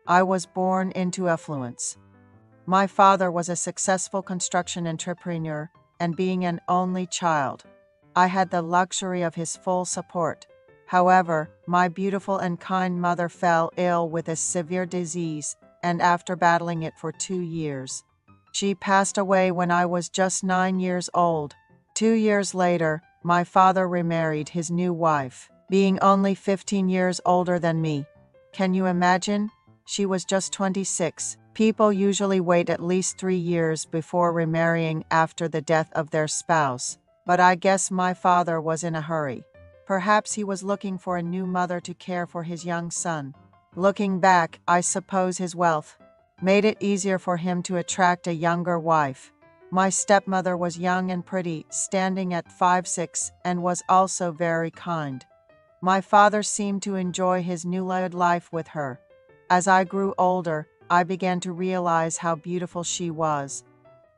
I was born into affluence. My father was a successful construction entrepreneur, and being an only child, I had the luxury of his full support. However, my beautiful and kind mother fell ill with a severe disease, and after battling it for 2 years, she passed away when I was just 9 years old. 2 years later, my father remarried his new wife, being only 15 years older than me. Can you imagine? She was just 26. People usually wait at least 3 years before remarrying after the death of their spouse, but I guess my father was in a hurry. Perhaps he was looking for a new mother to care for his young son. Looking back, I suppose his wealth made it easier for him to attract a younger wife. My stepmother was young and pretty, standing at 5'6", and was also very kind. My father seemed to enjoy his newlywed life with her. As I grew older, I began to realize how beautiful she was,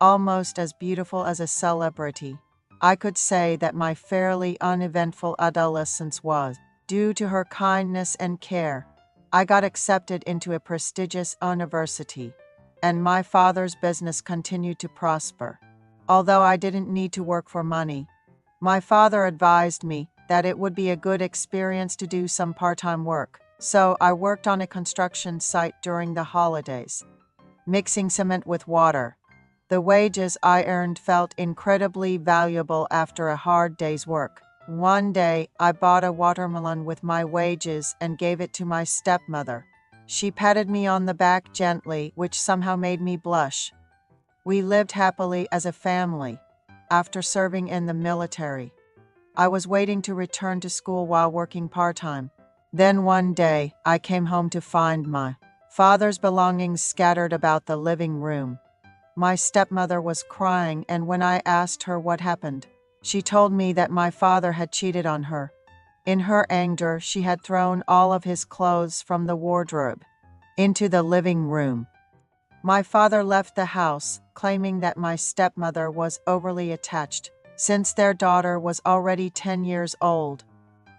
almost as beautiful as a celebrity. I could say that my fairly uneventful adolescence was due to her kindness and care. I got accepted into a prestigious university, and my father's business continued to prosper. Although I didn't need to work for money, my father advised me that it would be a good experience to do some part-time work. So I worked on a construction site during the holidays, mixing cement with water. The wages I earned felt incredibly valuable after a hard day's work. One day, I bought a watermelon with my wages and gave it to my stepmother. She patted me on the back gently, which somehow made me blush. We lived happily as a family. After serving in the military, I was waiting to return to school while working part-time. Then one day, I came home to find my father's belongings scattered about the living room. My stepmother was crying, and when I asked her what happened, she told me that my father had cheated on her. In her anger, she had thrown all of his clothes from the wardrobe into the living room. My father left the house, claiming that my stepmother was overly attached, since their daughter was already 10 years old.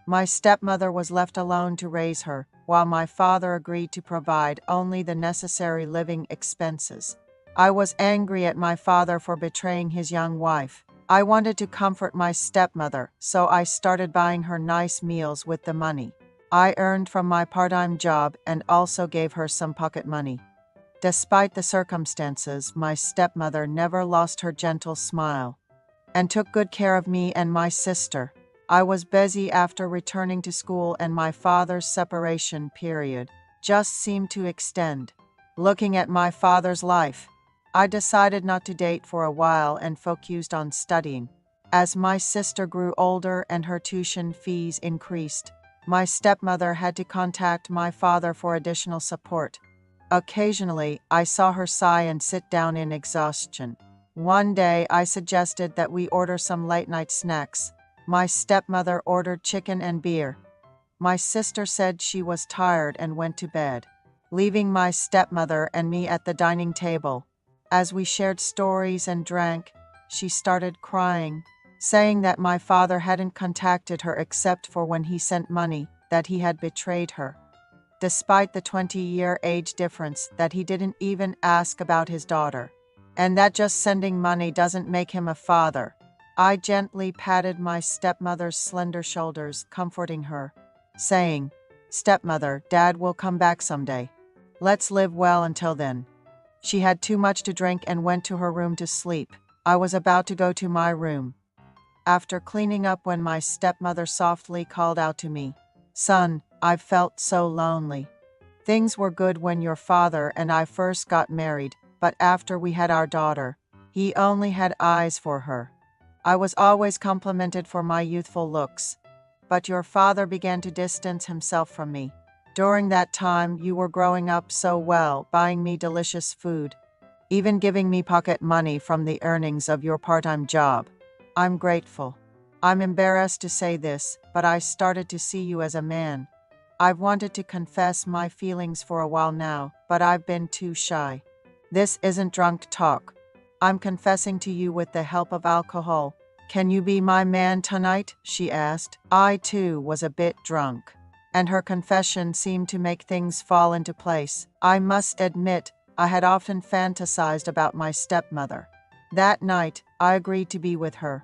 My stepmother was left alone to raise her, while my father agreed to provide only the necessary living expenses. I was angry at my father for betraying his young wife. I wanted to comfort my stepmother, so I started buying her nice meals with the money I earned from my part-time job, and also gave her some pocket money. Despite the circumstances, my stepmother never lost her gentle smile and took good care of me and my sister. I was busy after returning to school, and my father's separation period just seemed to extend. Looking at my father's life, I decided not to date for a while and focused on studying. As my sister grew older and her tuition fees increased, my stepmother had to contact my father for additional support. Occasionally, I saw her sigh and sit down in exhaustion. One day, I suggested that we order some late-night snacks. My stepmother ordered chicken and beer. My sister said she was tired and went to bed, leaving my stepmother and me at the dining table. As we shared stories and drank, she started crying, saying that my father hadn't contacted her except for when he sent money, that he had betrayed her. Despite the 20-year age difference, that he didn't even ask about his daughter, and that just sending money doesn't make him a father. I gently patted my stepmother's slender shoulders, comforting her, saying, "Stepmother, Dad will come back someday. Let's live well until then." She had too much to drink and went to her room to sleep. I was about to go to my room after cleaning up when my stepmother softly called out to me, "Son, I've felt so lonely. Things were good when your father and I first got married, but after we had our daughter, he only had eyes for her. I was always complimented for my youthful looks, but your father began to distance himself from me. During that time, you were growing up so well, buying me delicious food, even giving me pocket money from the earnings of your part-time job. I'm grateful. I'm embarrassed to say this, but I started to see you as a man. I've wanted to confess my feelings for a while now, but I've been too shy. This isn't drunk talk. I'm confessing to you with the help of alcohol. Can you be my man tonight?" she asked. I too was a bit drunk. and her confession seemed to make things fall into place. I must admit, I had often fantasized about my stepmother. That night, I agreed to be with her.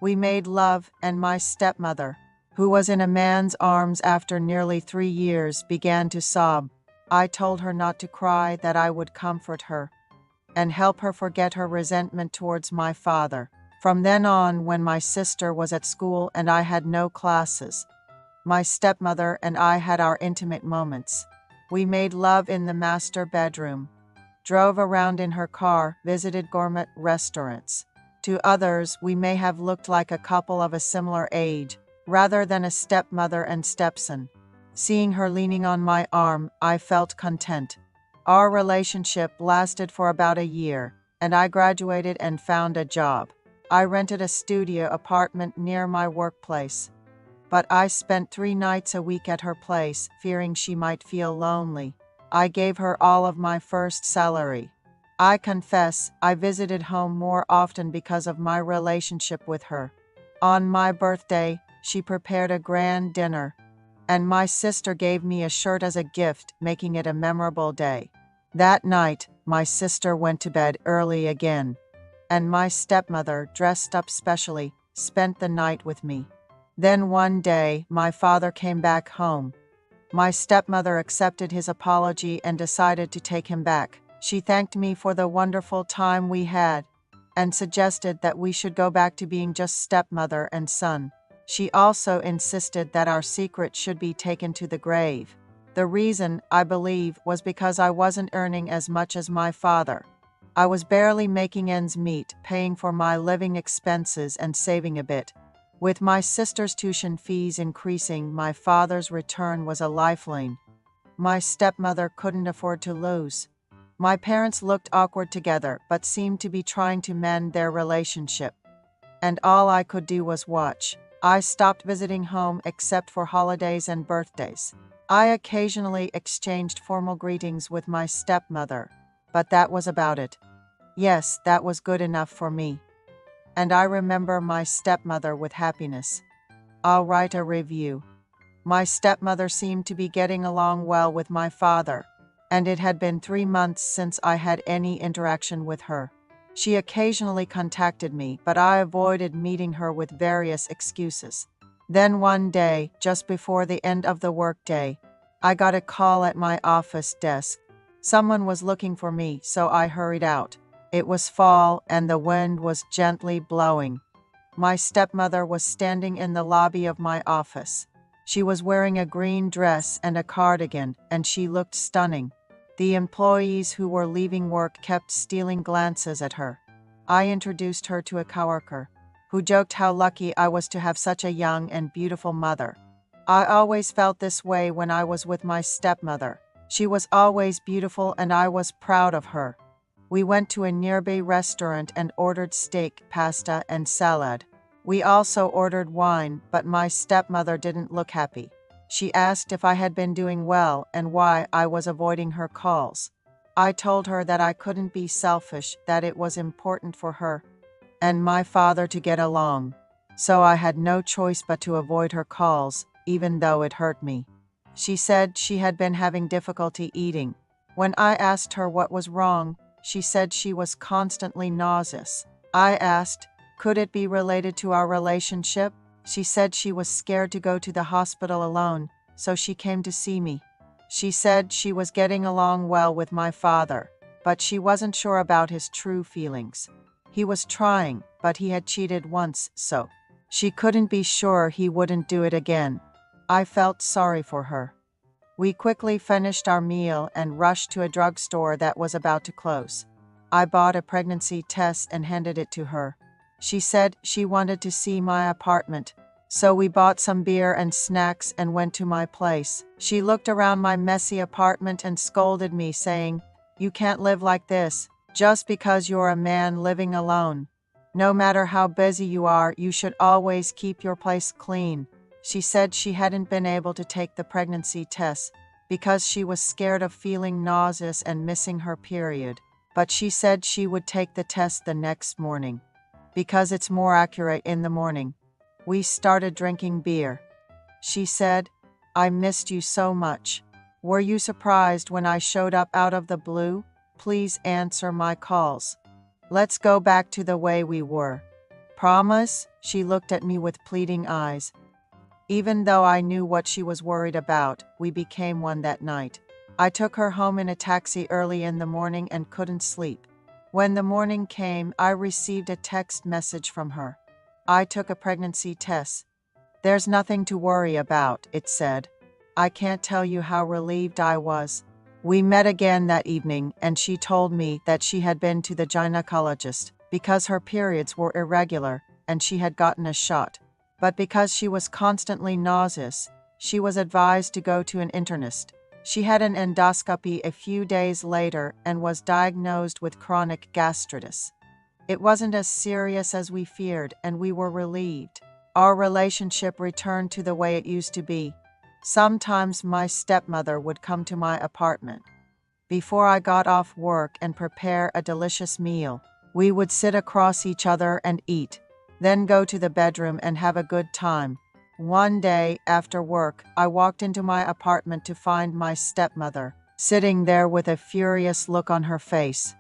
We made love, and my stepmother, who was in a man's arms after nearly 3 years, began to sob. I told her not to cry, that I would comfort her and help her forget her resentment towards my father. From then on, when my sister was at school and I had no classes, my stepmother and I had our intimate moments. We made love in the master bedroom, drove around in her car, visited gourmet restaurants. To others, we may have looked like a couple of a similar age, rather than a stepmother and stepson. Seeing her leaning on my arm, I felt content. Our relationship lasted for about a year, and I graduated and found a job. I rented a studio apartment near my workplace, but I spent 3 nights a week at her place, fearing she might feel lonely. I gave her all of my first salary. I confess, I visited home more often because of my relationship with her. On my birthday, she prepared a grand dinner, and my sister gave me a shirt as a gift, making it a memorable day. That night, my sister went to bed early again, and my stepmother, dressed up specially, spent the night with me. Then one day, my father came back home. My stepmother accepted his apology and decided to take him back. She thanked me for the wonderful time we had and suggested that we should go back to being just stepmother and son. She also insisted that our secret should be taken to the grave. The reason, I believe, was because I wasn't earning as much as my father. I was barely making ends meet, paying for my living expenses and saving a bit. With my sister's tuition fees increasing, my father's return was a lifeline my stepmother couldn't afford to lose. My parents looked awkward together, but seemed to be trying to mend their relationship, and all I could do was watch. I stopped visiting home except for holidays and birthdays. I occasionally exchanged formal greetings with my stepmother, but that was about it. Yes, that was good enough for me. And I remember my stepmother with happiness. I'll write a review. My stepmother seemed to be getting along well with my father, and it had been 3 months since I had any interaction with her. She occasionally contacted me, but I avoided meeting her with various excuses. Then one day, just before the end of the workday, I got a call at my office desk. Someone was looking for me, so I hurried out. It was fall, and the wind was gently blowing. My stepmother was standing in the lobby of my office. She was wearing a green dress and a cardigan, and she looked stunning. The employees who were leaving work kept stealing glances at her. I introduced her to a coworker, who joked how lucky I was to have such a young and beautiful mother. I always felt this way when I was with my stepmother. She was always beautiful, and I was proud of her. We went to a nearby restaurant and ordered steak, pasta, and salad. We also ordered wine, but my stepmother didn't look happy. She asked if I had been doing well and why I was avoiding her calls. I told her that I couldn't be selfish, that it was important for her and my father to get along. So I had no choice but to avoid her calls, even though it hurt me. She said she had been having difficulty eating. When I asked her what was wrong, she said she was constantly nauseous. I asked, could it be related to our relationship? She said she was scared to go to the hospital alone, so she came to see me. She said she was getting along well with my father, but she wasn't sure about his true feelings. He was trying, but he had cheated once, so she couldn't be sure he wouldn't do it again. I felt sorry for her. We quickly finished our meal and rushed to a drugstore that was about to close. I bought a pregnancy test and handed it to her. She said she wanted to see my apartment, so we bought some beer and snacks and went to my place. She looked around my messy apartment and scolded me, saying, "You can't live like this, just because you're a man living alone. No matter how busy you are, you should always keep your place clean." She said she hadn't been able to take the pregnancy test because she was scared of feeling nauseous and missing her period, but she said she would take the test the next morning, because it's more accurate in the morning. We started drinking beer. She said, I missed you so much. Were you surprised when I showed up out of the blue? Please answer my calls. Let's go back to the way we were. Promise?" She looked at me with pleading eyes. Even though I knew what she was worried about, we became one that night. I took her home in a taxi early in the morning and couldn't sleep. When the morning came, I received a text message from her. I took a pregnancy test. "There's nothing to worry about," it said. I can't tell you how relieved I was. We met again that evening, and she told me that she had been to the gynecologist because her periods were irregular and she had gotten a shot. But because she was constantly nauseous, she was advised to go to an internist. She had an endoscopy a few days later and was diagnosed with chronic gastritis. It wasn't as serious as we feared, and we were relieved. Our relationship returned to the way it used to be. Sometimes my stepmother would come to my apartment. Before I got off work and prepare a delicious meal, we would sit across each other and eat, then go to the bedroom and have a good time. One day, after work, I walked into my apartment to find my stepmother, sitting there with a furious look on her face.